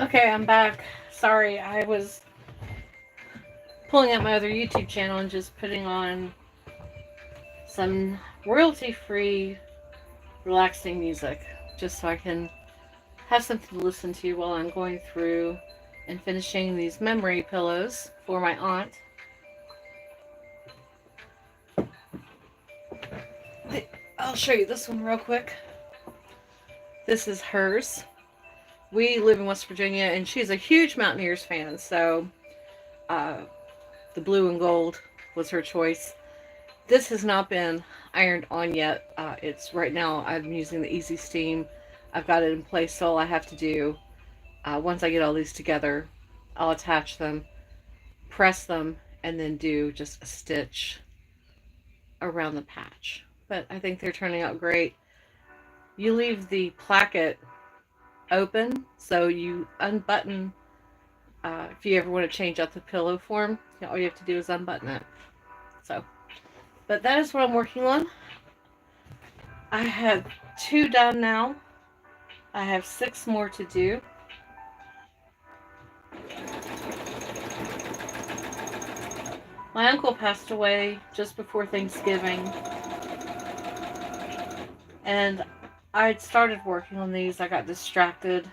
Okay, I'm back. Sorry, I was pulling up my other YouTube channel and just putting on some royalty free, relaxing music just so I can have something to listen to while I'm going through and finishing these memory pillows for my aunt. I'll show you this one real quick. This is hers. We live in West Virginia, and she's a huge Mountaineers fan, so uh, the blue and gold was her choice. This has not been ironed on yet. It's right now I'm using the Easy Steam. I've got it in place, so all I have to do, once I get all these together, I'll attach them, press them, and then do just a stitch around the patch. But I think they're turning out great. You leave the placket open, so you unbutton. If you ever want to change out the pillow form, all you have to do is unbutton it. So, but that is what I'm working on. I have 2 done now. I have 6 more to do. My uncle passed away just before Thanksgiving, and I'd started working on these. I got distracted,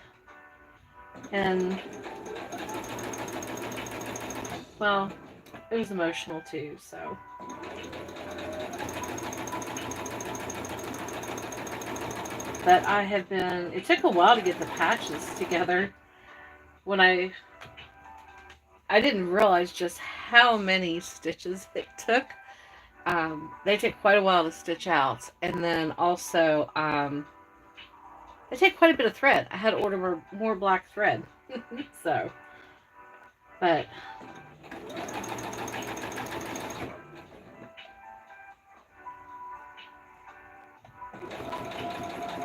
and well, it was emotional too, so. But I have been, it took a while to get the patches together. When I didn't realize just how many stitches it took. They take quite a while to stitch out. And then also, they take quite a bit of thread. I had to order more black thread. So, but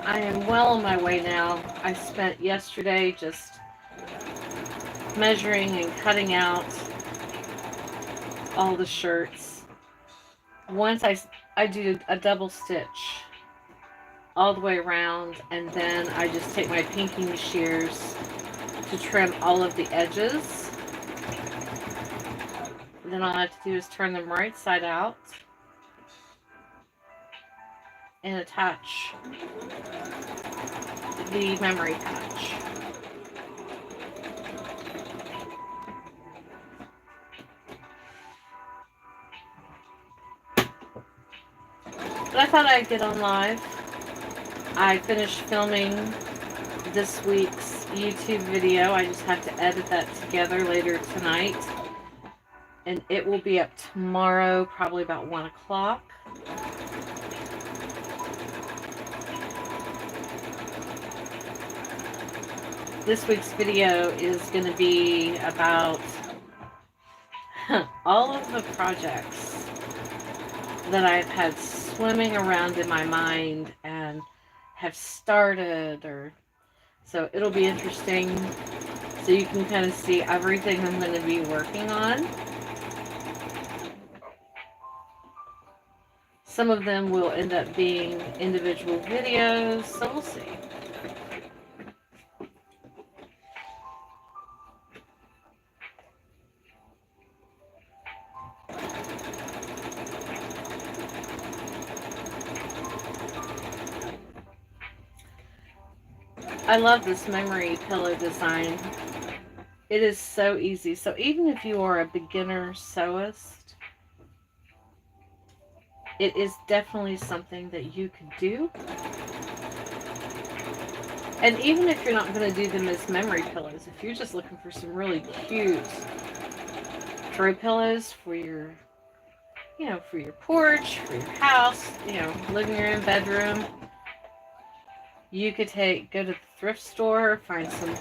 I am well on my way now. I spent yesterday just measuring and cutting out all the shirts. Once I do a double stitch all the way around, and then I just take my pinking shears to trim all of the edges. And then all I have to do is turn them right side out and attach the memory patch. But I thought I'd get on live. I finished filming this week's YouTube video. I just have to edit that together later tonight. And it will be up tomorrow, probably about 1 o'clock. This week's video is going to be about all of the projects that I've had swimming around in my mind and have started, or so it'll be interesting, so you can kind of see everything I'm going to be working on. Some of them will end up being individual videos, so we'll see. I love this memory pillow design. It is so easy. So even if you are a beginner sewist, it is definitely something that you could do. And even if you're not going to do them as memory pillows, if you're just looking for some really cute throw pillows for your you know, for your porch, for your house, you know, living room, bedroom. You could go to the thrift store, find some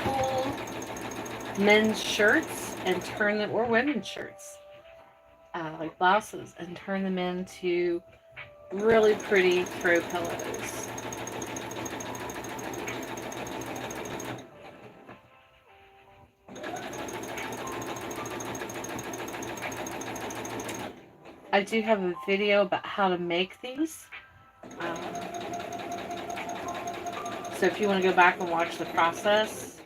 cool men's shirts and turn them, or women's shirts, like blouses, and turn them into really pretty throw pillows. I do have a video about how to make these. Um, so if you want to go back and watch the process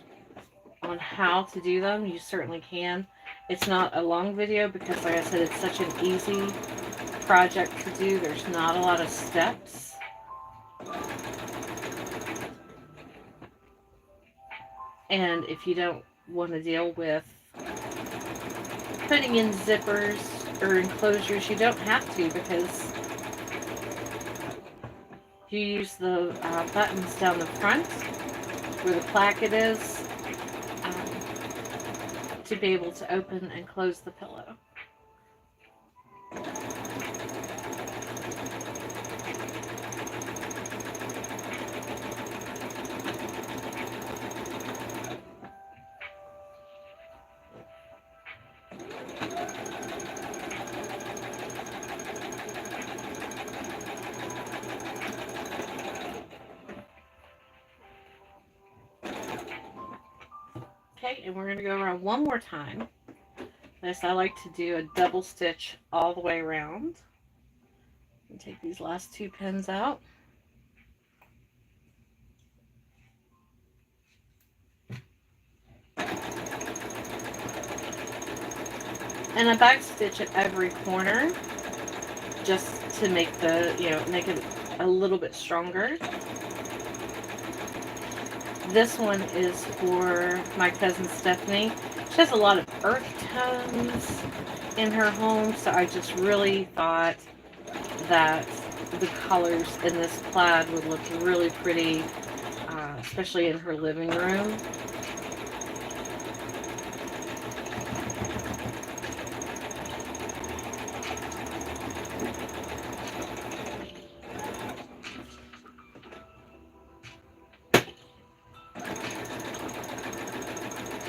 on how to do them, you certainly can. It's not a long video because, like I said, it's such an easy project to do. There's not a lot of steps. And if you don't want to deal with putting in zippers or enclosures, you don't have to, because you use the buttons down the front where the placket is, um, to be able to open and close the pillow. Okay, and we're going to go around one more time. This, I like to do a double stitch all the way around. And take these last two pins out. And I back stitch at every corner just to make make it a little bit stronger. This one is for my cousin Stephanie. She has a lot of earth tones in her home, so I just really thought that the colors in this plaid would look really pretty, especially in her living room.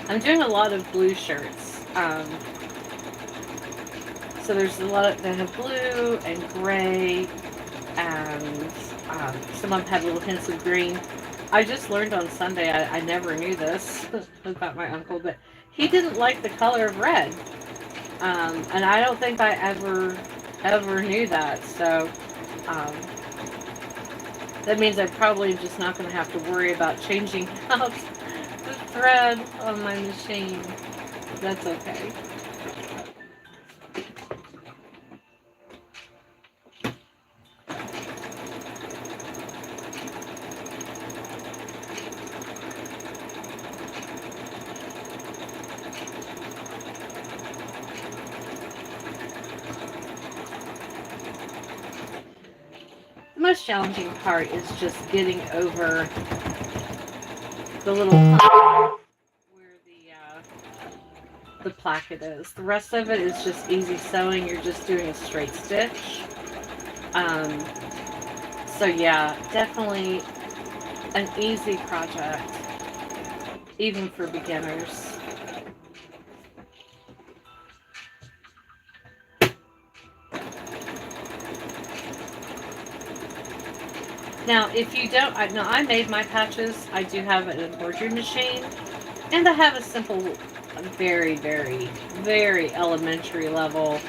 I'm doing a lot of blue shirts. So there's a lot that have blue and gray, and some of them have little hints of green. I just learned on Sunday, I never knew this about my uncle, but he didn't like the color of red. And I don't think I ever knew that. So um, that means I'm probably just not going to have to worry about changing out the thread on my machine. That's okay. The most challenging part is just getting over the little hump where the placket is. The rest of it is just easy sewing. You're just doing a straight stitch. Um, so yeah, definitely an easy project, even for beginners. Now, if you don't, I made my patches. I do have an embroidery machine, and I have a simple, very, very, very elementary level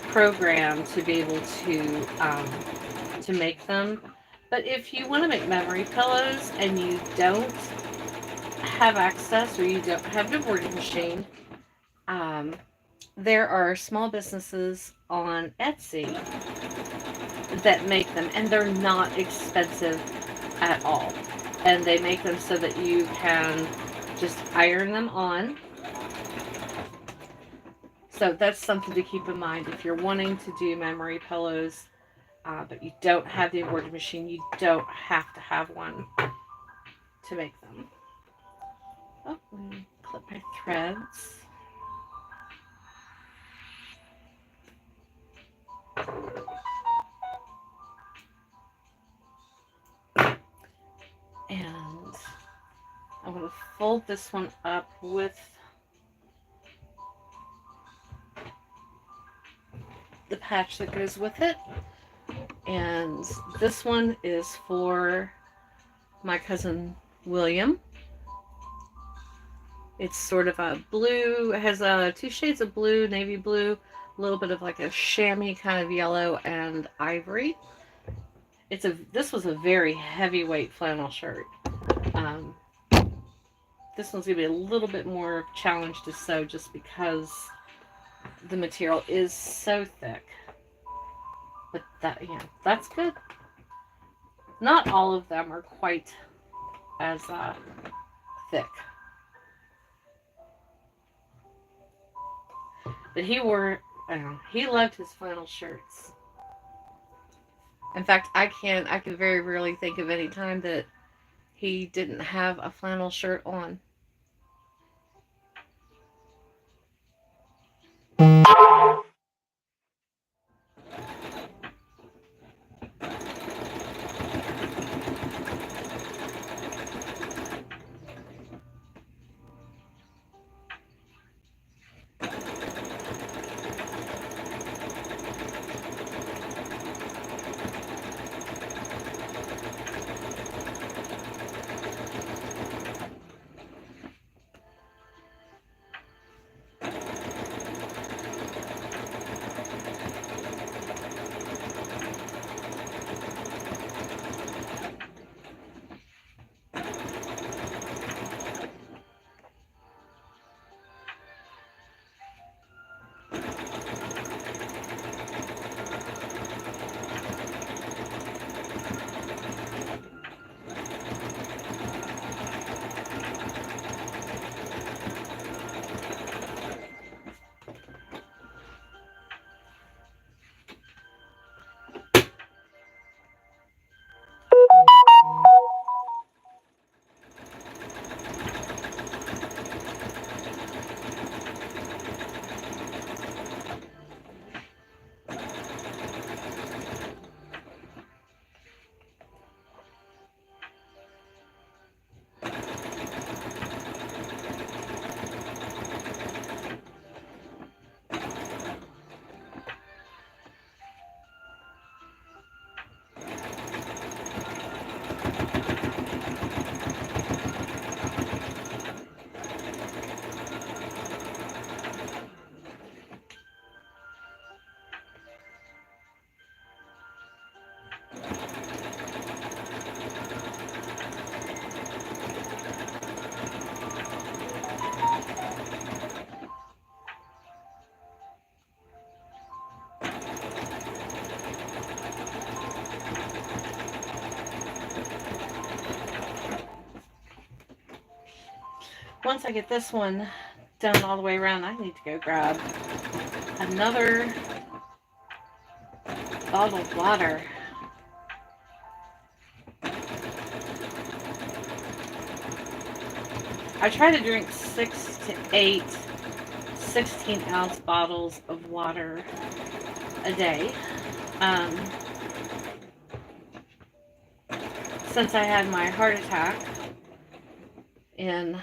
program to be able to make them. But if you want to make memory pillows and you don't have access, or you don't have an embroidery machine, um, there are small businesses on Etsy that make them, and they're not expensive at all. And they make them so that you can just iron them on. So that's something to keep in mind if you're wanting to do memory pillows, but you don't have the embroidery machine. You don't have to have one to make them. Oh, let me clip my threads. fold this one up with the patch that goes with it. And this one is for my cousin William. It's sort of a blue, it has two shades of blue, navy blue, a little bit of like a chamois kind of yellow, and ivory. This was a very heavyweight flannel shirt. Um, this one's gonna be a little bit more challenge to sew just because the material is so thick. But that's good. Not all of them are quite as thick. But he loved his flannel shirts. In fact, I can very rarely think of any time that he didn't have a flannel shirt on. Once I get this one done all the way around, I need to go grab another bottled water. I try to drink 6 to 8 16-ounce bottles of water a day. Since I had my heart attack in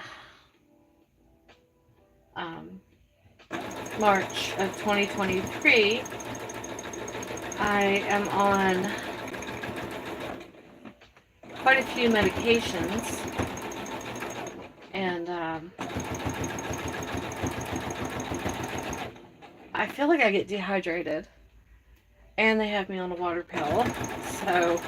March of 2023, I am on quite a few medications, and I feel like I get dehydrated, and they have me on a water pill, so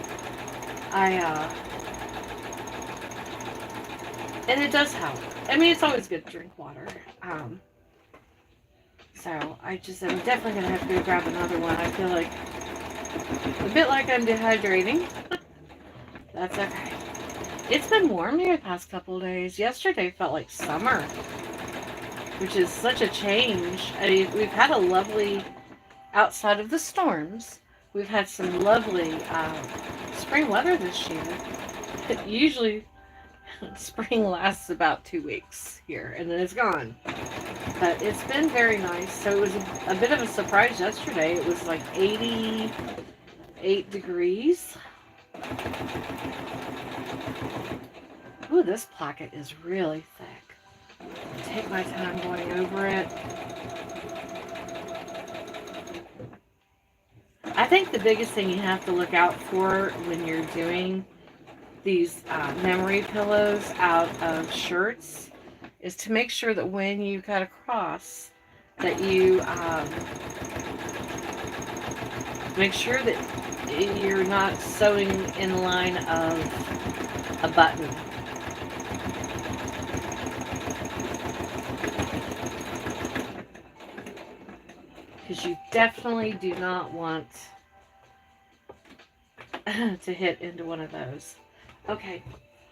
and it does help. I mean, it's always good to drink water. So I'm definitely going to have to go grab another one. I feel like a bit like I'm dehydrating. That's okay. It's been warm here the past couple of days. Yesterday felt like summer, which is such a change. I mean, we've had a lovely, outside of the storms, we've had some lovely spring weather this year. Usually spring lasts about 2 weeks here, and then it's gone. But it's been very nice. So it was a bit of a surprise yesterday. It was like 88 degrees. Ooh, this placket is really thick. Take my time going over it. I think the biggest thing you have to look out for when you're doing these memory pillows out of shirts is to make sure that when you cut across that you make sure that you're not sewing in line of a button. Because you definitely do not want to hit into one of those. Okay,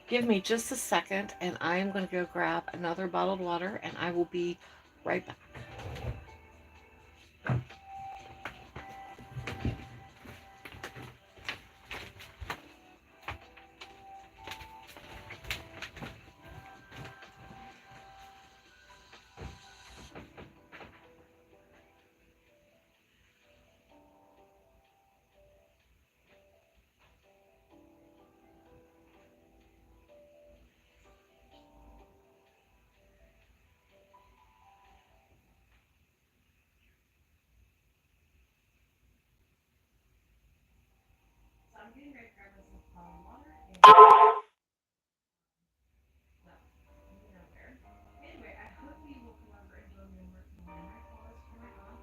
give me just a second and I am going to go grab another bottled water and I will be right back. So I'm getting ready to grab myself a bottle of water and well, you know where. Anyway, I hope you will come over and join me in working on my clothes for my aunt.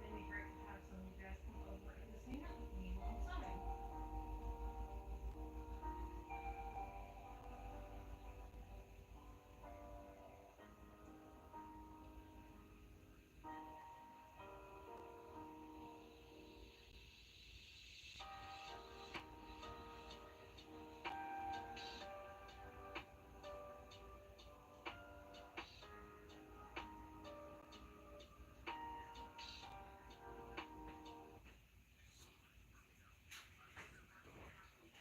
It'd be great to have some of you guys come over and just hang out with me while I'm sewing.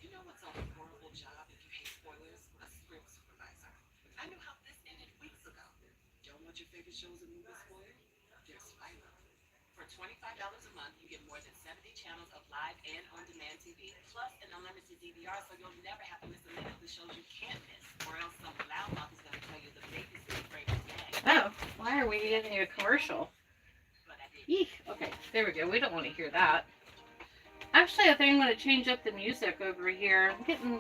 You know what's a horrible job if you hate spoilers? A script supervisor. I knew how this ended weeks ago. Don't want your favorite shows and movies spoiled? There's Fiverr. For $25 a month, you get more than 70 channels of live and on-demand TV, plus an unlimited DVR, so you'll never have to miss a minute of the shows you can't miss. Or else some loudmouth is going to tell you the baby's been framed today. Oh, why are we getting a commercial? Eek. Okay, there we go. We don't want to hear that. Actually, I think I'm going to change up the music over here. I'm getting...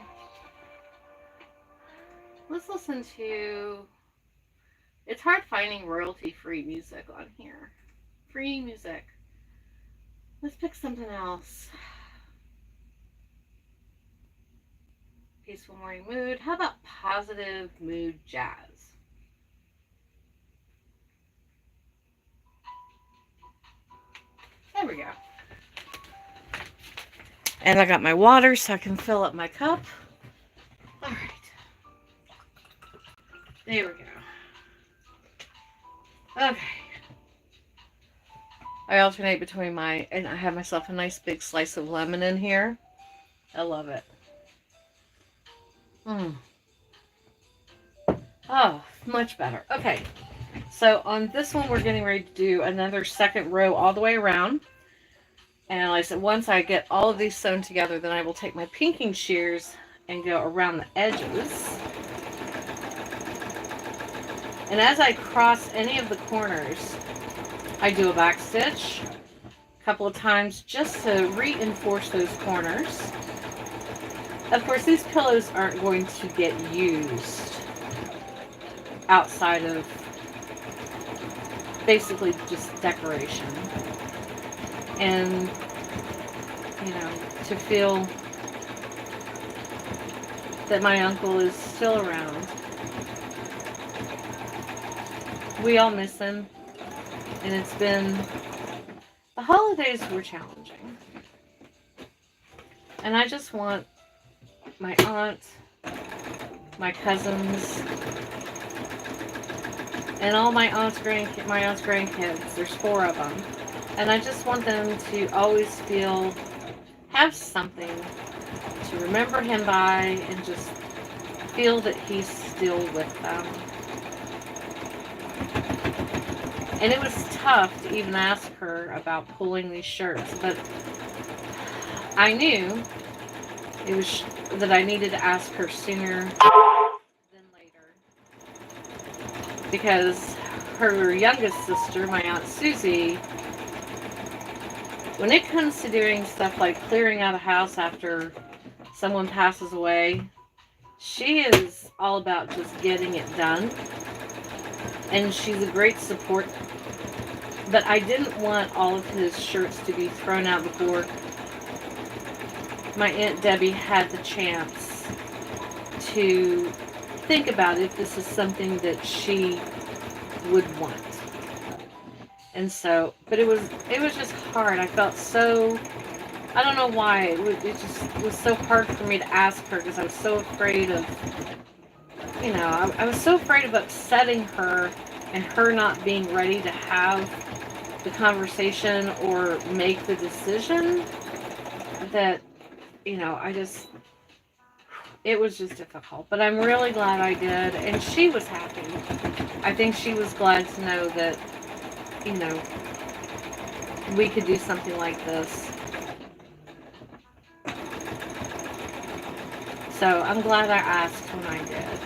Let's listen to... It's hard finding royalty-free music on here. Free music. Let's pick something else. Peaceful morning mood. How about positive mood jazz? There we go. And I got my water so I can fill up my cup. All right. There we go. Okay. I alternate between and I have myself a nice big slice of lemon in here. I love it. Oh, much better. Okay. So on this one, we're getting ready to do another second row all the way around. And like I said, once I get all of these sewn together, then I will take my pinking shears and go around the edges. And as I cross any of the corners, I do a back stitch a couple of times just to reinforce those corners. Of course, these pillows aren't going to get used outside of basically just decoration. And, you know, to feel that my uncle is still around. We all miss him. And it's been... The holidays were challenging. And I just want my aunt, my cousins, and all my aunt's grandkids. There's 4 of them. And I just want them to always have something to remember him by and just feel that he's still with them. And it was tough to even ask her about pulling these shirts, but I knew it was that I needed to ask her sooner than because her youngest sister, my Aunt Susie, when it comes to doing stuff like clearing out a house after someone passes away, she is all about just getting it done. And she's a great support. But I didn't want all of his shirts to be thrown out before my Aunt Debbie had the chance to think about if this is something that she would want. And so, but it was just hard. I felt so, I don't know why, it just was so hard for me to ask her because I was so afraid of, I was so afraid of upsetting her and her not being ready to have the conversation or make the decision that, I just, it was just difficult. But I'm really glad I did. And she was happy. I think she was glad to know that, we could do something like this. So I'm glad I asked when I did.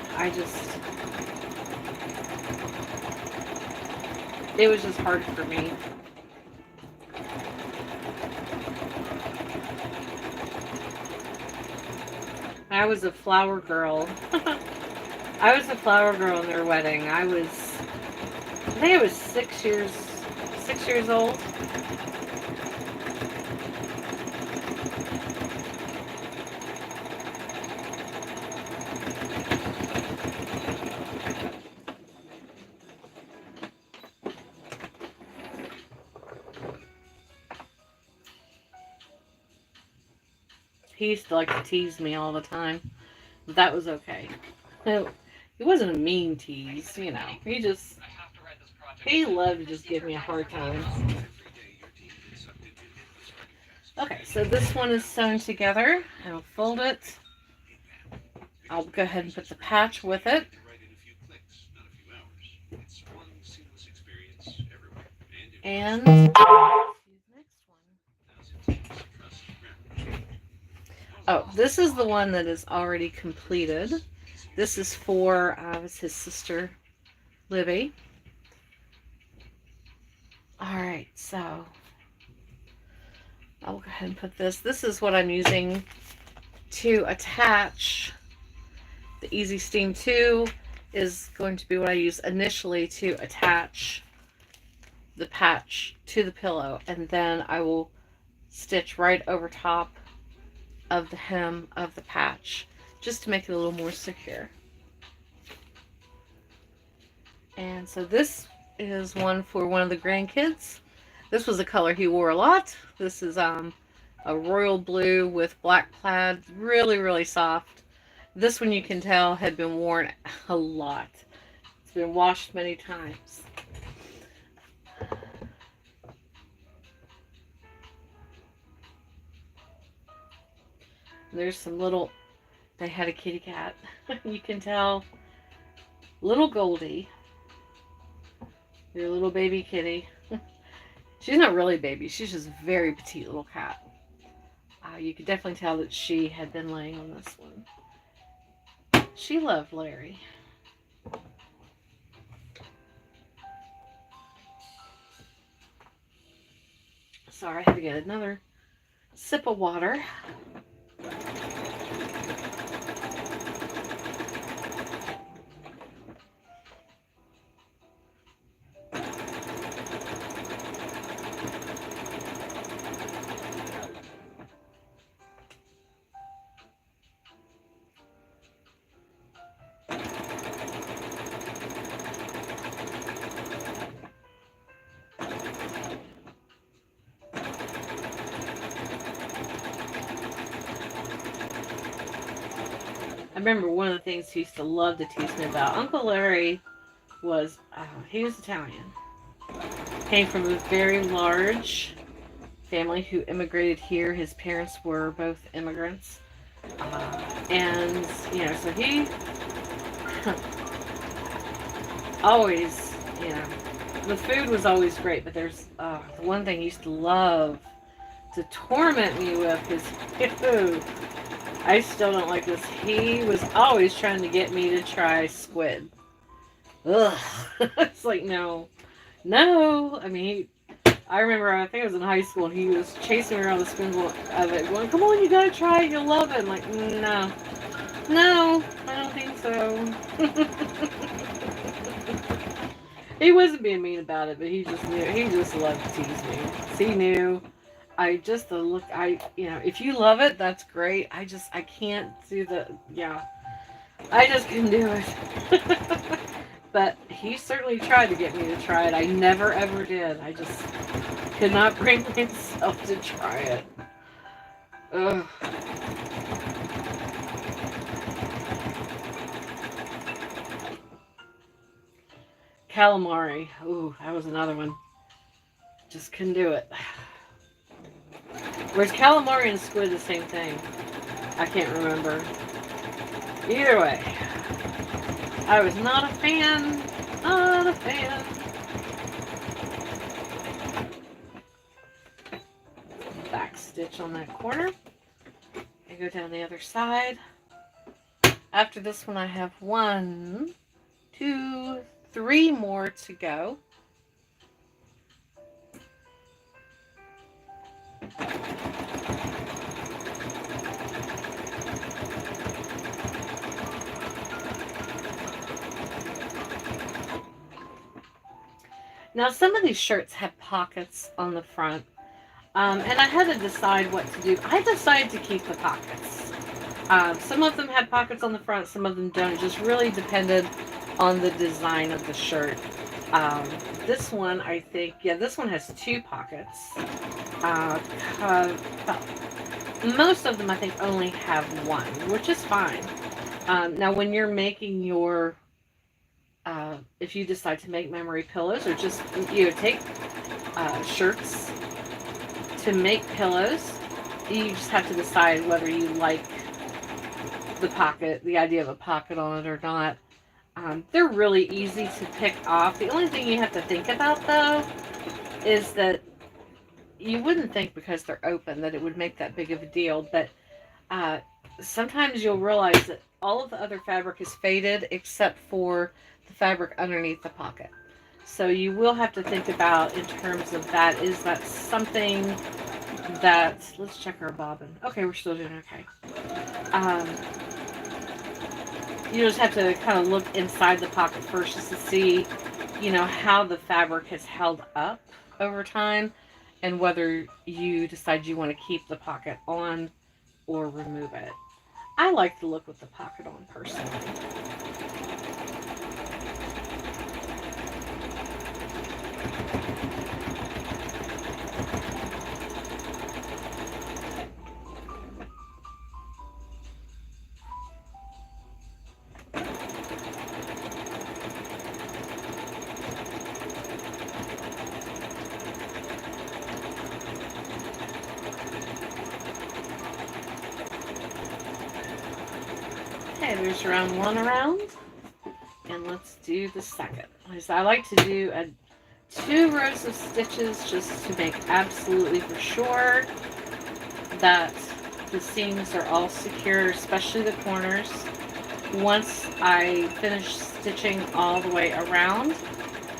It was just hard for me. I was a flower girl. I was a flower girl in their wedding. I think I was 6 years old. He used to like to tease me all the time. But that was okay. It wasn't a mean tease, he loved to just give me a hard time. Okay, so this one is sewn together. I'll fold it. I'll go ahead and put the patch with it. And next one. Oh, this is the one that is already completed. This is for his sister, Libby. Alright, so I'll go ahead and put this. This is what I'm using to attach the Easy Steam 2 is going to be what I use initially to attach the patch to the pillow, and then I will stitch right over top of the hem of the patch just to make it a little more secure. And so this is one for one of the grandkids. This was a color he wore a lot. This is a royal blue with black plaid, really, really soft. This one you can tell had been worn a lot. It's been washed many times. There's some little, they had a kitty cat. You can tell, little Goldie, your little baby kitty. She's not really a baby, she's just a very petite little cat. You could definitely tell that she had been laying on this one. She loved Larry. Sorry, I had to get another sip of water. I remember one of the things he used to love to tease me about. Uncle Larry was, he was Italian. Came from a very large family who immigrated here. His parents were both immigrants. And, so he always, the food was always great, but there's the one thing he used to love to torment me with is food. I still don't like this. He was always trying to get me to try squid. Ugh. It's like, no. No. I mean, I remember, I think I was in high school, and he was chasing me around the spindle of it, going, come on, you gotta try it, you'll love it. I'm like, no. No, I don't think so. He wasn't being mean about it, but he just knew. He just loved to tease me. He knew. I just the look. If you love it, that's great. I can't do the. Yeah, I just can do it. But he certainly tried to get me to try it. I never ever did. I just could not bring myself to try it. Ugh. Calamari. Ooh, that was another one. Just couldn't do it. Whereas calamari and squid the same thing? I can't remember. Either way, I was not a fan. Not a fan. Back stitch on that corner. And go down the other side. After this one, I have 1, 2, 3 more to go. Now, some of these shirts have pockets on the front, and I had to decide what to do. I decided to keep the pockets. Some of them had pockets on the front, some of them don't. It just really depended on the design of the shirt. Um, this one, I think, yeah, this one has 2 pockets. Uh, well, most of them, I think, only have 1, which is fine. Now, when you're making your if you decide to make memory pillows, or just take shirts to make pillows, you just have to decide whether you like the idea of a pocket on it or not. They're really easy to pick off. The only thing you have to think about, though, is that you wouldn't think because they're open that it would make that big of a deal, but uh, sometimes you'll realize that all of the other fabric is faded except for the fabric underneath the pocket. So you will have to think about, in terms of that, is that something that, let's check our bobbin. Okay, we're still doing okay. Um, you just have to kind of look inside the pocket first just to see, how the fabric has held up over time, and whether you decide you want to keep the pocket on or remove it. I like the look with the pocket on personally. Okay, there's round 1 around. And let's do the second. I like to do 2 rows of stitches just to make absolutely for sure that the seams are all secure, especially the corners. Once I finish stitching all the way around,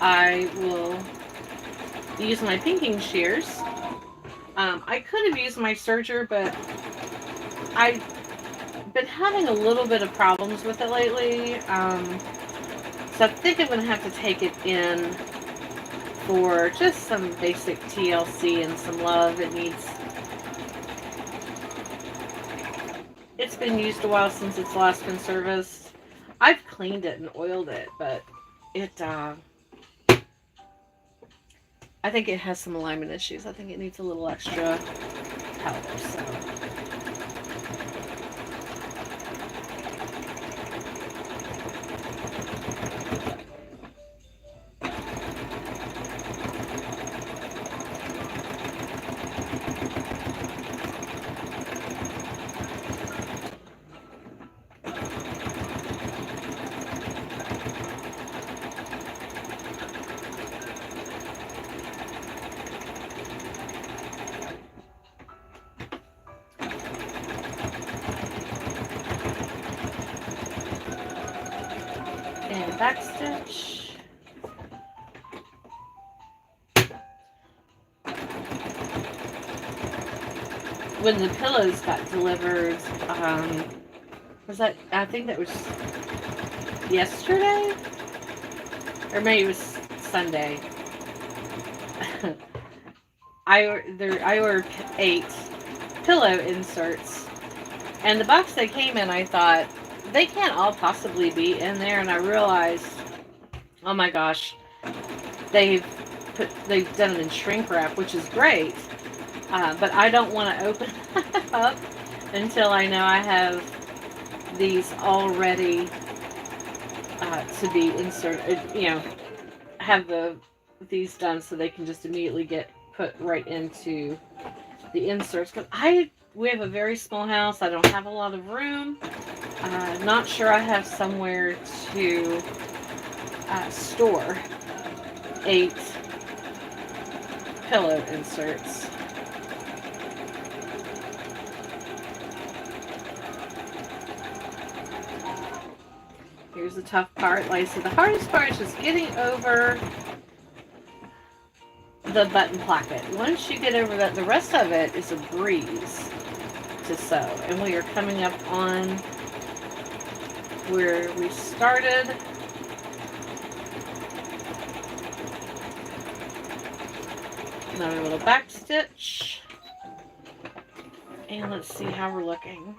I will use my pinking shears. I could have used my serger, but I've been having a little bit of problems with it lately. So I think I'm going to have to take it in for just some basic TLC and some love. It's been used a while since it's last been serviced. I've cleaned it and oiled it, but I think it has some alignment issues. I think it needs a little extra help, so. stitch. When the pillows got delivered, was that, I think that was yesterday? Or maybe it was Sunday. I ordered 8 pillow inserts. And the box they came in, I thought, they can't all possibly be in there. And I realized, oh my gosh, they've done them in shrink wrap, which is great. But I don't want to open it up until I know I have these all ready to be inserted. Have these done so they can just immediately get put right into the inserts. Because we have a very small house. I don't have a lot of room. Not sure I have somewhere to store 8 pillow inserts. Here's the tough part. Like I said, the hardest part is just getting over the button placket. Once you get over that, the rest of it is a breeze to sew. And we are coming up on where we started. Another little back stitch. And let's see how we're looking.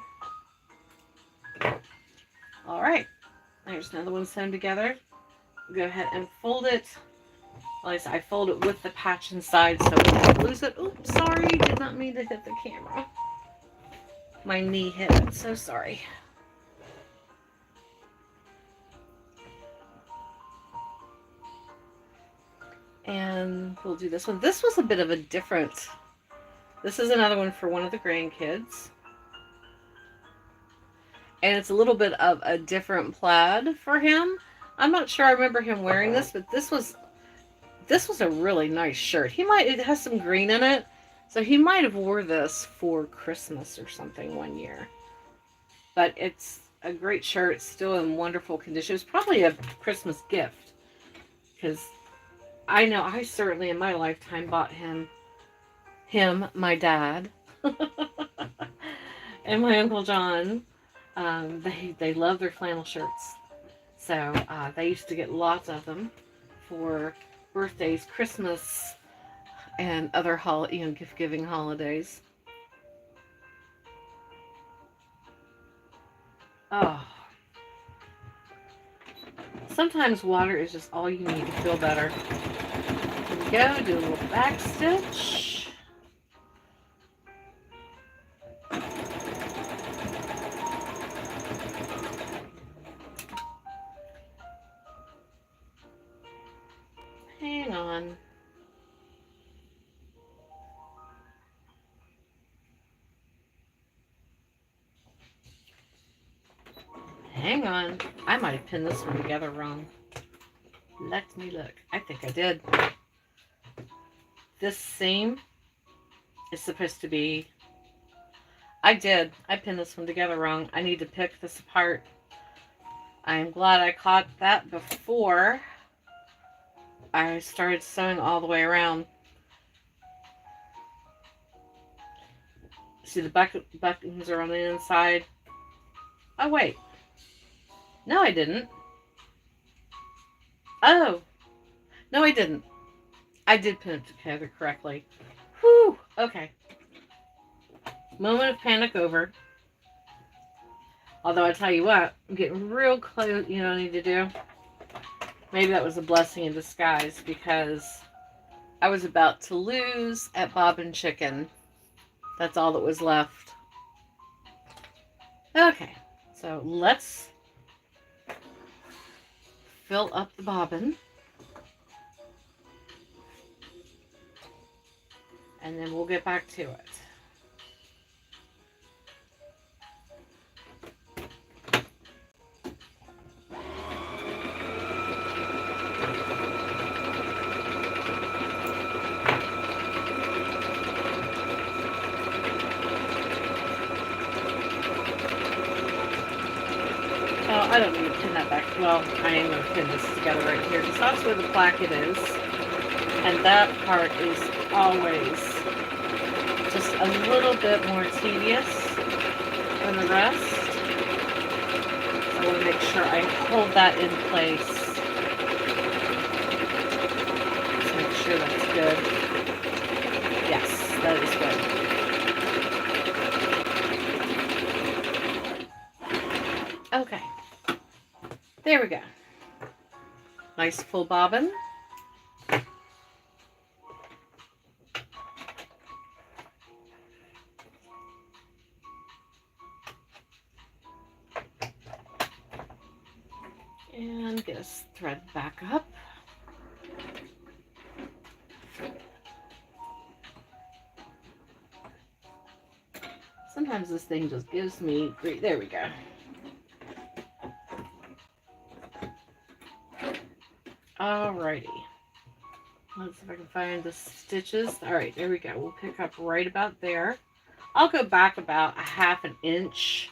All right. There's another one sewn together. Go ahead and fold it. At least I fold it with the patch inside so we don't lose it. Oops, sorry. Did not mean to hit the camera. My knee hit it. So sorry. And we'll do this one. This was a bit of a different... This is another one for one of the grandkids. And it's a little bit of a different plaid for him. I'm not sure I remember him wearing this, but this was a really nice shirt. It has some green in it, so he might have wore this for Christmas or something one year. But it's a great shirt, still in wonderful condition. It's probably a Christmas gift, because I know I certainly in my lifetime bought him, my dad, and my Uncle John. They love their flannel shirts. So they used to get lots of them for birthdays, Christmas, and other gift-giving holidays. Oh. Sometimes water is just all you need to feel better. Here we go, do a little back stitch. Hang on. Hang on. I might have pinned this one together wrong. Let me look. I think I did. This seam is supposed to be... I did. I pinned this one together wrong. I need to pick this apart. I am glad I caught that before I started sewing all the way around. See, the buttons are on the inside. Oh, wait. No, I didn't. Oh. No, I didn't. I did pin it together correctly. Whew. Okay. Moment of panic over. Although I tell you what, I'm getting real close. You know what I need to do? Maybe that was a blessing in disguise, because I was about to lose at Bob and Chicken. That's all that was left. Okay, so let's fill up the bobbin. And then we'll get back to it. Oh, I don't need to pin that back well, I am going to pin this together right here because that's where the placket is. And that part is always just a little bit more tedious than the rest. So I want to make sure I hold that in place. Just make sure that's good. Yes, that is good. Okay. There we go. Nice full bobbin. And get us thread back up. Sometimes this thing just gives me grief. There we go. Alrighty. Let's see if I can find the stitches. Alright, there we go. We'll pick up right about there. I'll go back about a ½ inch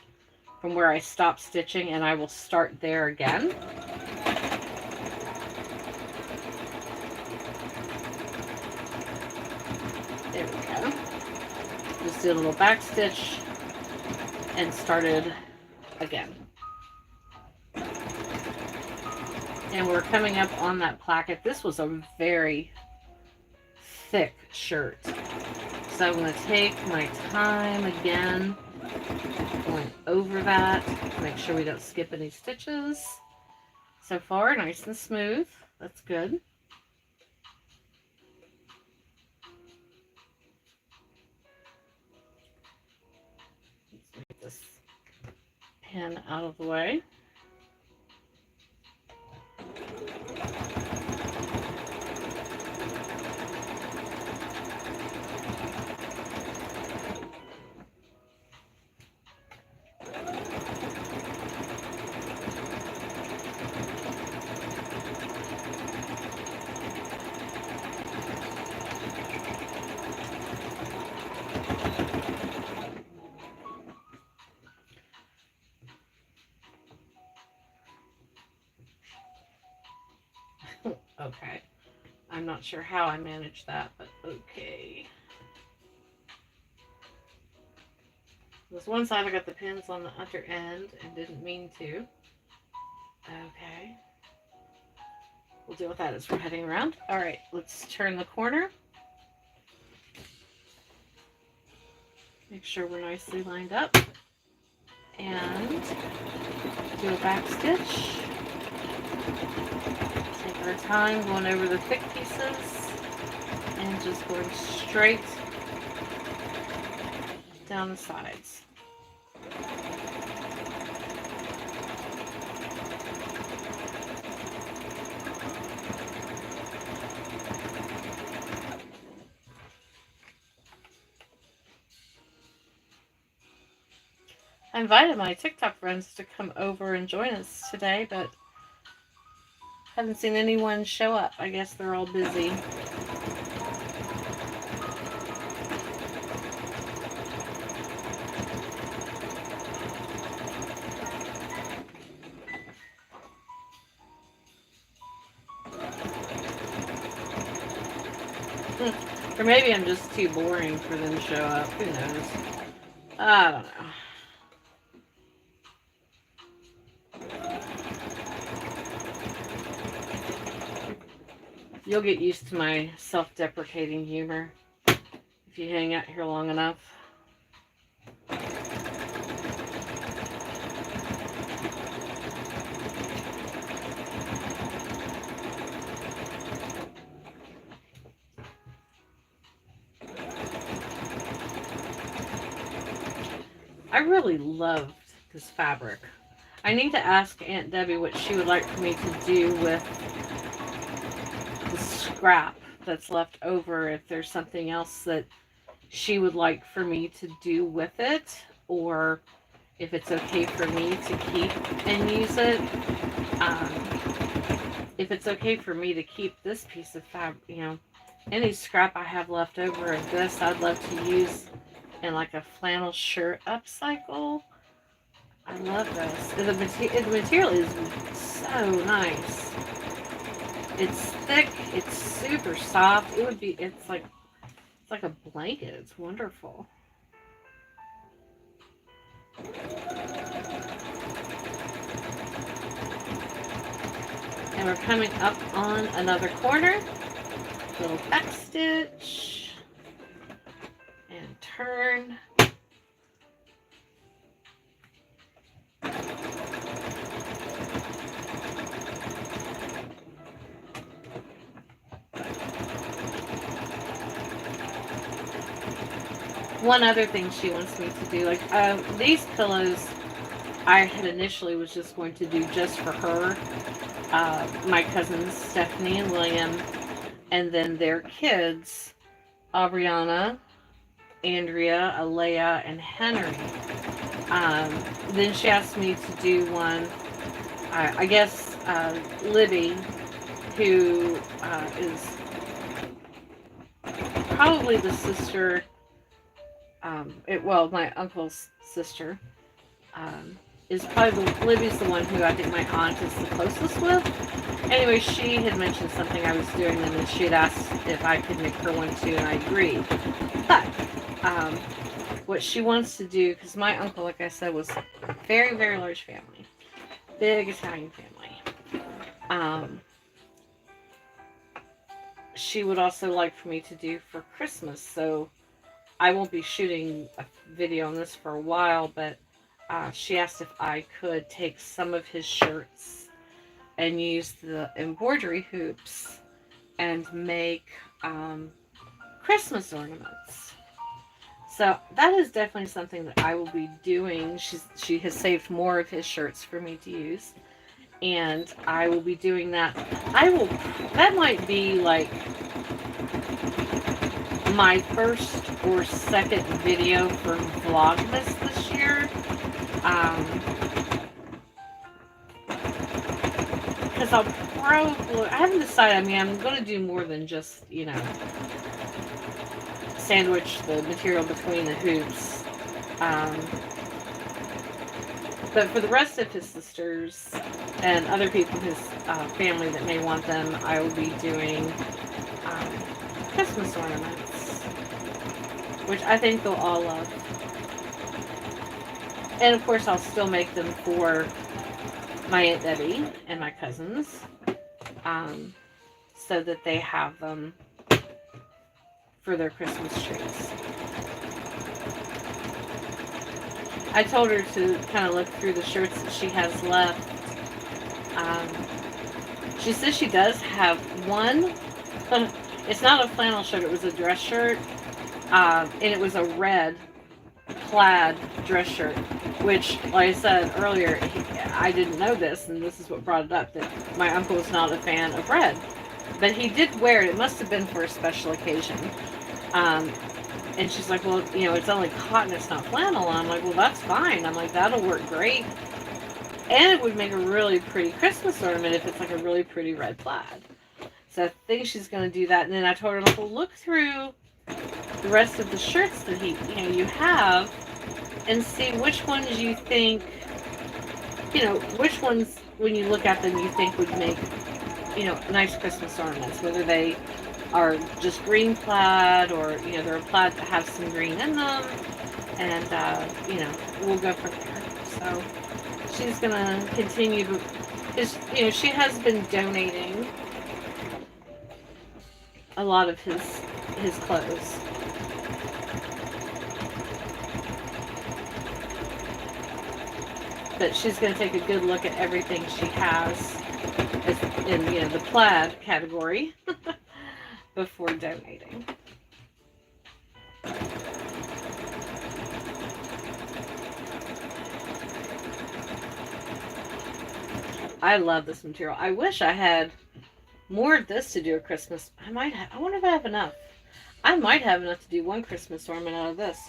from where I stopped stitching, and I will start there again. There we go. Just did a little back stitch and started again. And we're coming up on that placket. This was a very thick shirt. So I'm going to take my time again, going over that, make sure we don't skip any stitches. So far, nice and smooth. That's good. Let's get this pin out of the way. Okay. I'm not sure how I managed that, but okay. This one side I got the pins on the other end and didn't mean to. Okay. We'll deal with that as we're heading around. Alright, let's turn the corner. Make sure we're nicely lined up. And do a back stitch. Take our time going over the thick pieces and just going straight down the sides. I invited my TikTok friends to come over and join us today, but haven't seen anyone show up. I guess they're all busy. Or maybe I'm just too boring for them to show up. Who knows? I don't know. You'll get used to my self-deprecating humor if you hang out here long enough. I really loved this fabric. I need to ask Aunt Debbie what she would like for me to do with the scrap that's left over, if there's something else that she would like for me to do with it, or if it's okay for me to keep and use it. If it's okay for me to keep this piece of fabric, you know, any scrap I have left over of this, I'd love to use in like a flannel shirt upcycle. I love this. The material is so nice. It's thick. It's super soft. It would be. It's like a blanket. It's wonderful. And we're coming up on another corner. Little back stitch and turn. One other thing she wants me to do, like these pillows, I had initially was just going to do just for her, my cousins Stephanie and William, and then their kids, Aubriana, Andrea, Alea, and Henry. Then she asked me to do one, I guess Libby, who is probably the sister, well, my uncle's sister, um, is probably Libby's the one who I think my aunt is the closest with. Anyway, she had mentioned something I was doing, and then she had asked if I could make her one too, and I agreed. But um, what she wants to do, because my uncle, like I said, was a very, very large family, big Italian family. Um, she would also like for me to do for Christmas, so I won't be shooting a video on this for a while, but she asked if I could take some of his shirts and use the embroidery hoops and make Christmas ornaments. So that is definitely something that I will be doing. She has saved more of his shirts for me to use, and I will be doing that. I will. That might be like my first or second video for Vlogmas this year. Because I'll probably, I haven't decided. I mean, I'm going to do more than just, sandwich the material between the hoops. But for the rest of his sisters and other people in his family that may want them, I will be doing Christmas ornaments, which I think they'll all love. And of course, I'll still make them for my Aunt Debbie and my cousins, so that they have them for their Christmas trees. I told her to kind of look through the shirts that she has left. She says she does have one. It's not a flannel shirt, it was a dress shirt. And it was a red plaid dress shirt, which, like I said earlier, I didn't know this, and this is what brought it up, that my uncle was not a fan of red. But he did wear it. It must have been for a special occasion. And she's like, well, it's only cotton, it's not flannel. And I'm like, well, that's fine. I'm like, that'll work great. And it would make a really pretty Christmas ornament if it's like a really pretty red plaid. So I think she's going to do that. And then I told her, well, look through the rest of the shirts that you have, and see which ones you think, which ones, when you look at them, you think would make, nice Christmas ornaments, whether they are just green plaid or, they're a plaid that have some green in them, and, we'll go from there. So she's going to continue to, because, she has been donating a lot of his clothes. But she's going to take a good look at everything she has in the plaid category before donating. I love this material. I wish I had more of this to do a Christmas. I wonder if I have enough. I might have enough to do one Christmas ornament out of this.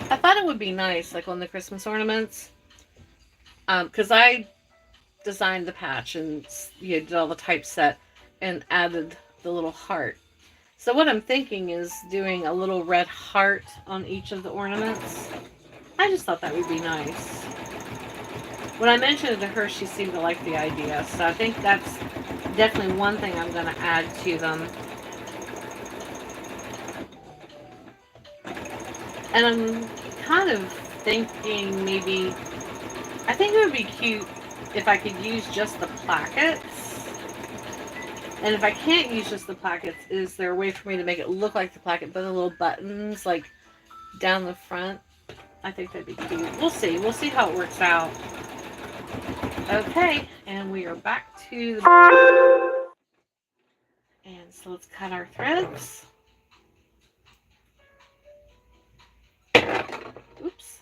I thought it would be nice, like on the Christmas ornaments, because I designed the patch and did all the typeset and added the little heart. So what I'm thinking is doing a little red heart on each of the ornaments. I just thought that would be nice. When I mentioned it to her, she seemed to like the idea. So I think that's definitely one thing I'm going to add to them. And I'm kind of thinking maybe, I think it would be cute if I could use just the plackets. And if I can't use just the plackets, is there a way for me to make it look like the placket, but the little buttons like down the front? I think that'd be cute. We'll see. We'll see how it works out. Okay, and we are back to the... And so let's cut our threads. Oops.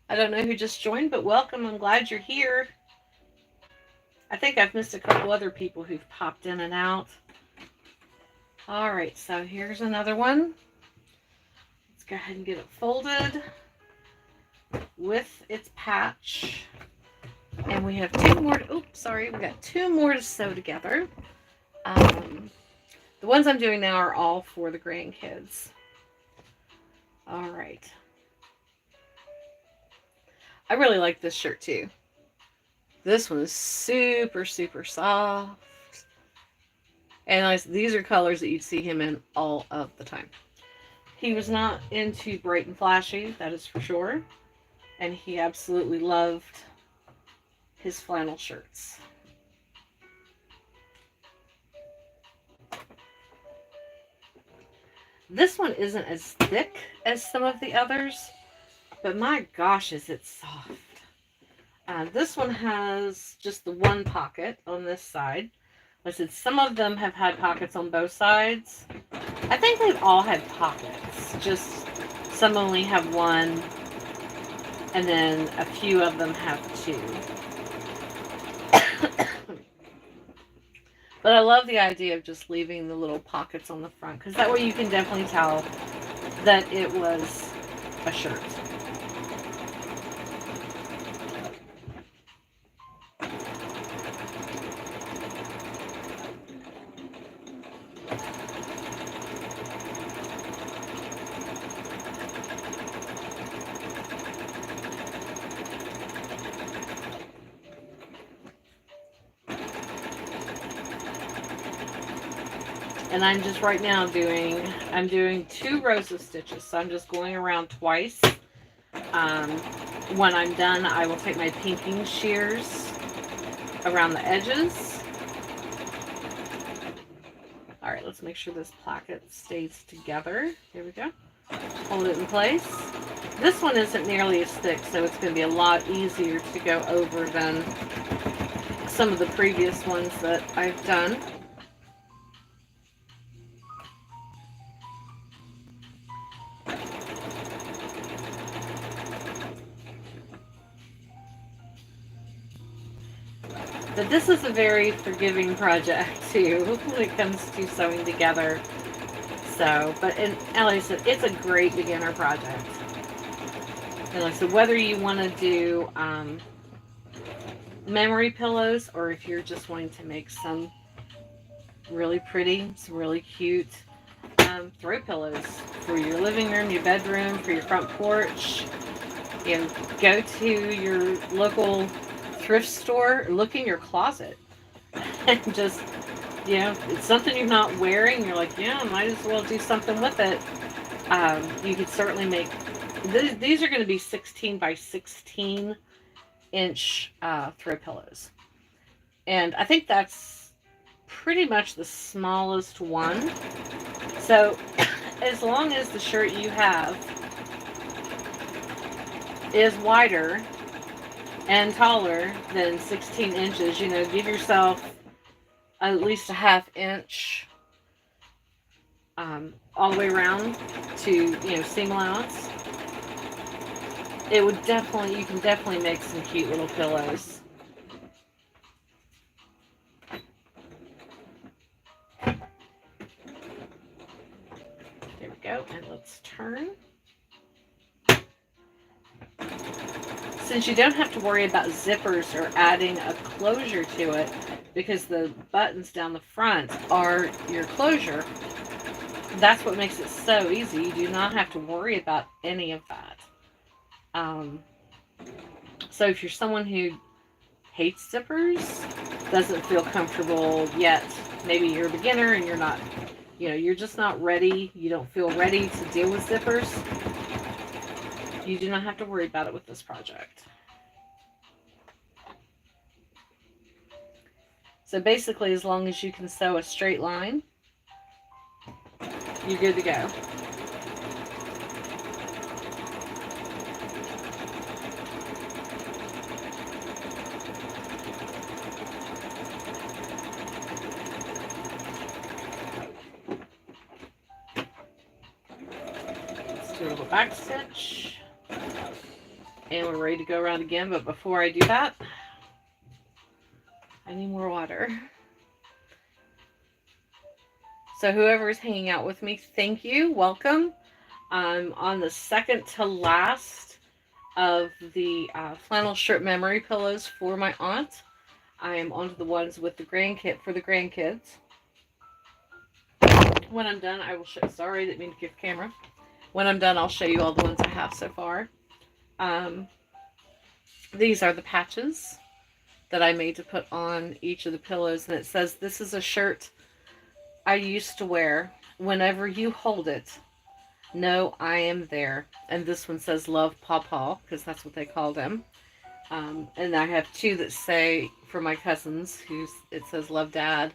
I don't know who just joined, but welcome. I'm glad you're here. I think I've missed a couple other people who've popped in and out. All right, so here's another one. Let's go ahead and get it folded with its patch. And we have two more. Oops, sorry. We got two more to sew together. The ones I'm doing now are all for the grandkids. All right. I really like this shirt too. This one is super, super soft. And these are colors that you'd see him in all of the time. He was not into bright and flashy, that is for sure. And he absolutely loved his flannel shirts. This one isn't as thick as some of the others, but my gosh, is it soft. This one has just the one pocket on this side. I said some of them have had pockets on both sides. I think they've all had pockets, just some only have one, and then a few of them have two. But I love the idea of just leaving the little pockets on the front, because that way you can definitely tell that it was a shirt. And I'm just right now I'm doing 2 rows of stitches. So I'm just going around twice. When I'm done, I will take my pinking shears around the edges. All right, let's make sure this placket stays together. Here we go. Hold it in place. This one isn't nearly as thick, so it's going to be a lot easier to go over than some of the previous ones that I've done. But this is a very forgiving project too when it comes to sewing together. So, but like I said, it's a great beginner project. And like I said, whether you want to do memory pillows, or if you're just wanting to make some really pretty, some really cute throw pillows for your living room, your bedroom, for your front porch, you know, go to your local thrift store, look in your closet, and just, you know, it's something you're not wearing, you're like, yeah, might as well do something with it. You could certainly make, these are going to be 16 by 16 inch throw pillows. And I think that's pretty much the smallest one. So as long as the shirt you have is wider and taller than 16 inches, you know, give yourself at least a ½ inch all the way around to, you know, seam allowance. It would definitely, you can definitely make some cute little pillows. There we go, and let's turn. since you don't have to worry about zippers or adding a closure to it, because the buttons down the front are your closure, that's what makes it so easy. You do not have to worry about any of that. Um, so if you're someone who hates zippers, doesn't feel comfortable yet, maybe you're a beginner and you're not, you're just not ready, you don't feel ready to deal with zippers, you do not have to worry about it with this project. So basically, as long as you can sew a straight line, you're good to go. Let's do a little back stitch. And we're ready to go around again, but before I do that, I need more water. So whoever's hanging out with me, thank you, welcome. I'm on the second to last of the flannel strip memory pillows for my aunt. I am onto the ones with the grandkid for the grandkids. When I'm done, I will show. Sorry, didn't mean to give camera. When I'm done, I'll show you all the ones I have so far. These are the patches that I made to put on each of the pillows, and it says, "This is a shirt I used to wear. Whenever you hold it, know I am there." And this one says, "Love, Pawpaw," because that's what they called him. And I have two that say, for my cousins, it says, "Love, Dad."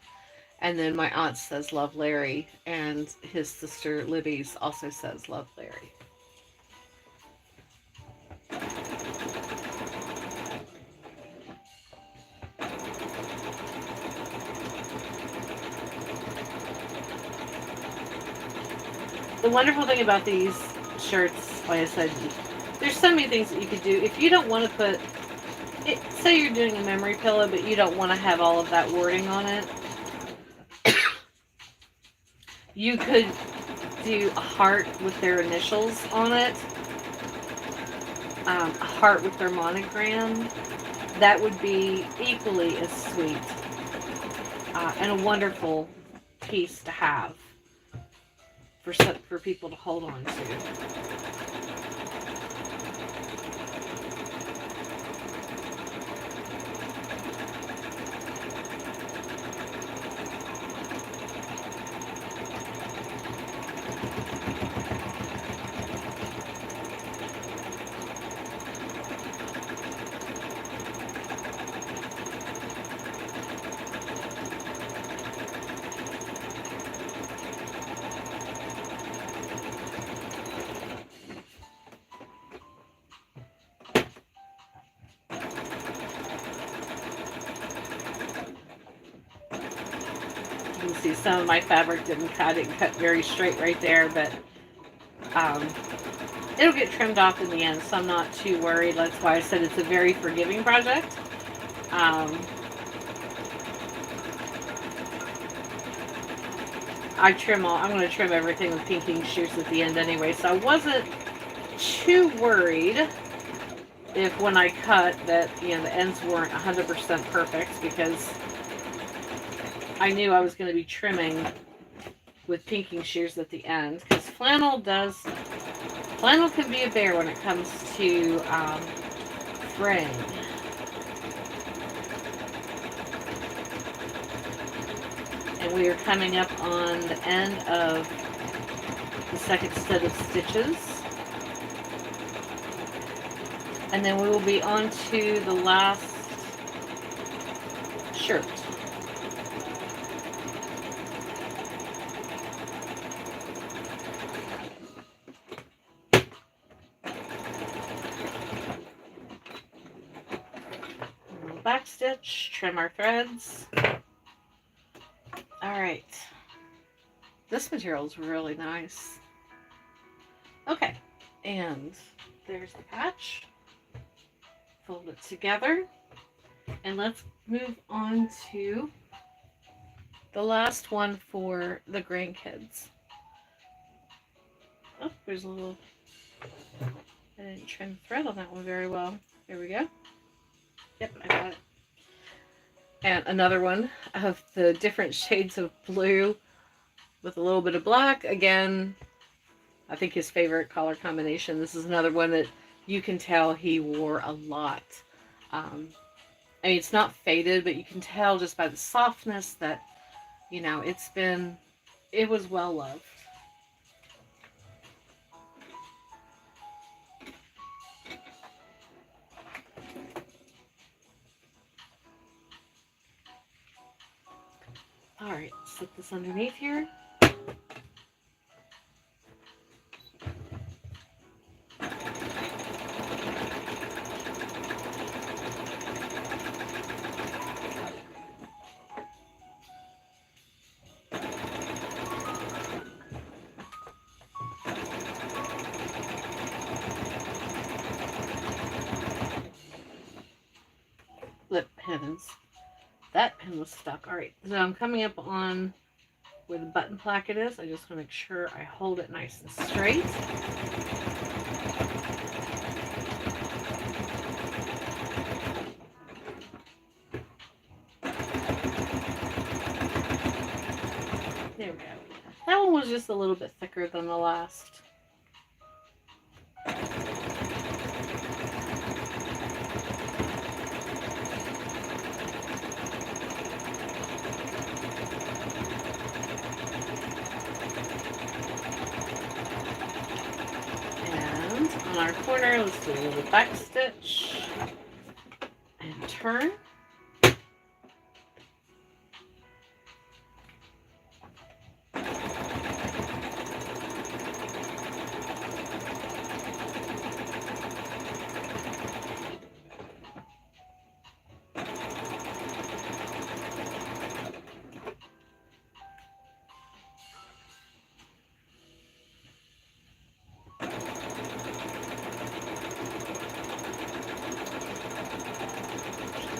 And then my aunt says, "Love, Larry." And his sister, Libby's, also says, "Love, Larry." The wonderful thing about these shirts, like I said, there's so many things that you could do. If you don't want to put it, say you're doing a memory pillow, but you don't want to have all of that wording on it, you could do a heart with their initials on it, a heart with their monogram. That would be equally as sweet and a wonderful piece to have for people to hold on to. You can see some of my fabric didn't cut very straight right there, but it'll get trimmed off in the end, so I'm not too worried. That's why I said it's a very forgiving project. I'm going to trim everything with pinking shears at the end anyway, so I wasn't too worried if when I cut that, the ends weren't 100% perfect, because I knew I was going to be trimming with pinking shears at the end, because flannel can be a bear when it comes to fraying. And we are coming up on the end of the second set of stitches. And then we will be on to the last shirt. Back stitch, trim our threads. Alright. This material is really nice. Okay, and there's the patch. Fold it together. And let's move on to the last one for the grandkids. Oh, there's a little... I didn't trim thread on that one very well. There we go. Yep, I got it. And another one of the different shades of blue with a little bit of black. Again, I think his favorite color combination. This is another one that you can tell he wore a lot. I mean, it's not faded, but you can tell just by the softness that, it was well loved. All right, slip this underneath here. Lip pins. That pin was stuck. All right, so I'm coming up on where the button placket is. I just want to make sure I hold it nice and straight. There we go. That one was just a little bit thicker than the last. And on our corner, let's do a little back stitch and turn.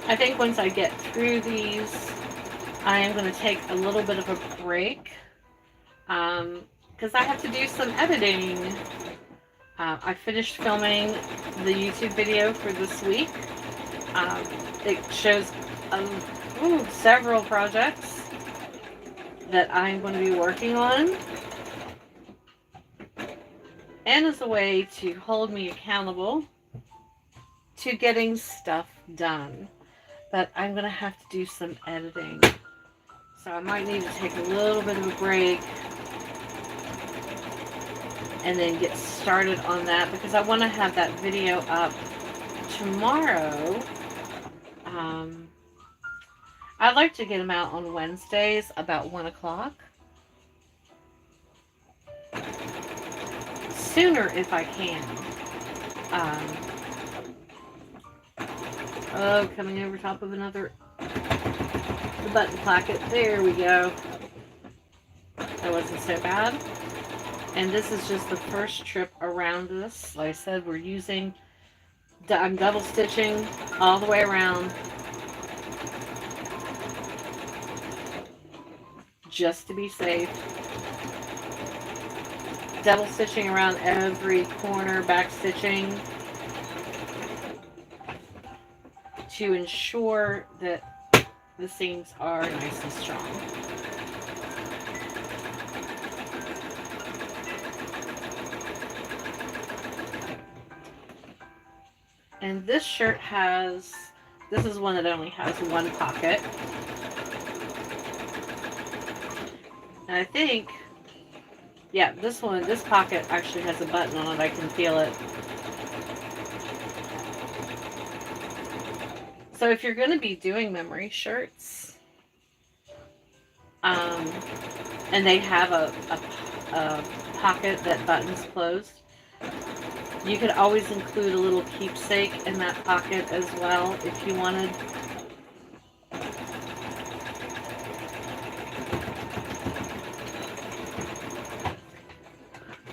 I think once I get through these, I am going to take a little bit of a break because I have to do some editing. I finished filming the YouTube video for this week. It shows several projects that I'm going to be working on, and as a way to hold me accountable to getting stuff done. But I'm going to have to do some editing. So I might need to take a little bit of a break and then get started on that because I want to have that video up tomorrow. I'd like to get them out on Wednesdays about 1 o'clock. Sooner if I can. Coming over top of the button placket. There we go. That wasn't so bad. And this is just the first trip around this. Like I said, I'm double stitching all the way around. Just to be safe. Double stitching around every corner, back stitching to ensure that the seams are nice and strong. And this shirt this is one that only has one pocket. And I think, yeah, this pocket actually has a button on it. I can feel it. So if you're going to be doing memory shirts, and they have a pocket that buttons closed, you could always include a little keepsake in that pocket as well if you wanted.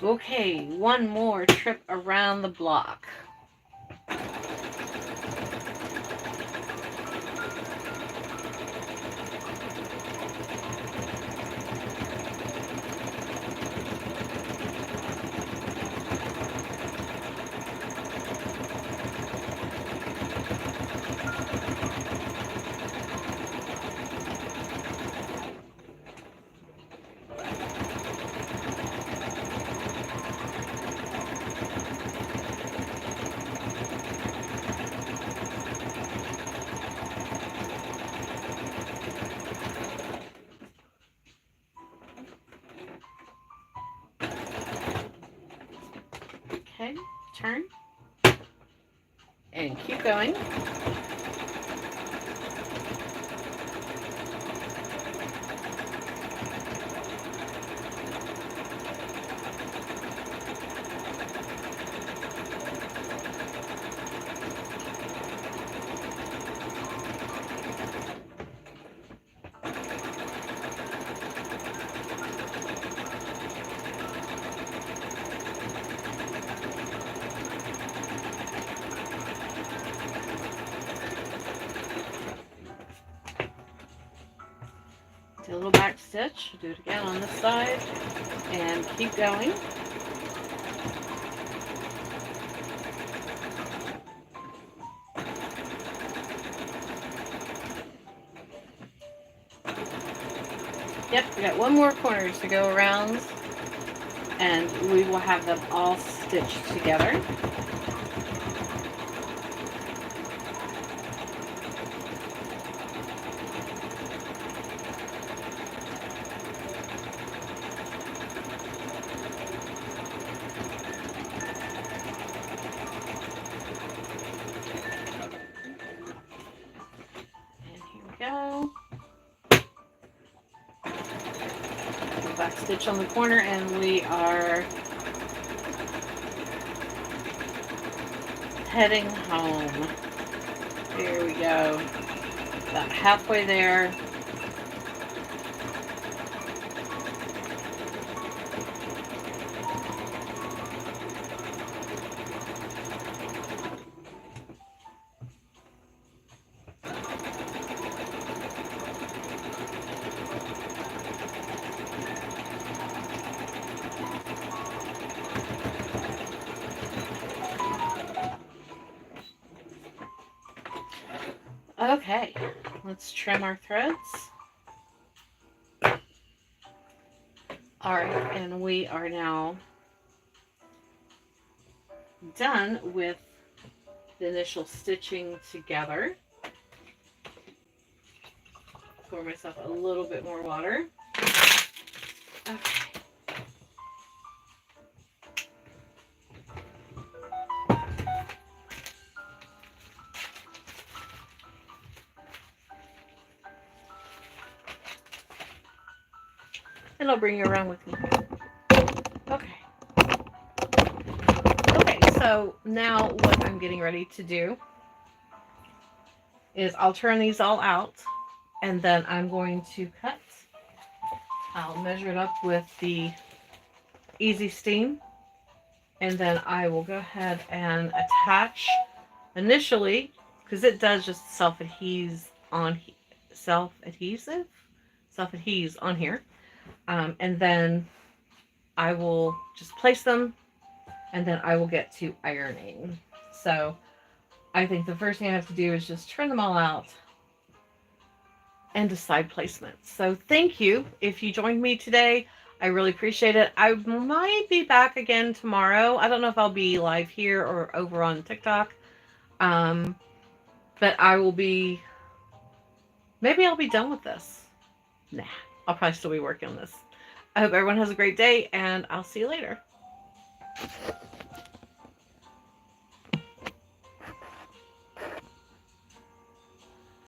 Okay, one more trip around the block. Turn and keep going. Do a little back stitch. Do it again on this side and keep going. Yep, we got one more corner to go around and we will have them all stitched together. Go. Back stitch on the corner and we are heading home. Here we go. About halfway there. Okay, let's trim our threads. All right, and we are now done with the initial stitching together. Pour myself a little bit more water. Okay. And I'll bring you around with me. Okay. Okay, so now what I'm getting ready to do is I'll turn these all out and then I'm going to cut. I'll measure it up with the Easy Steam and then I will go ahead and attach initially, because it does just self-adhese on self-adhese on here. And then I will just place them and then I will get to ironing. So I think the first thing I have to do is just turn them all out and decide placement. So thank you if you joined me today. I really appreciate it. I might be back again tomorrow. I don't know if I'll be live here or over on TikTok. But I will be, maybe I'll be done with this. Nah, I'll probably still be working on this. I hope everyone has a great day and I'll see you later.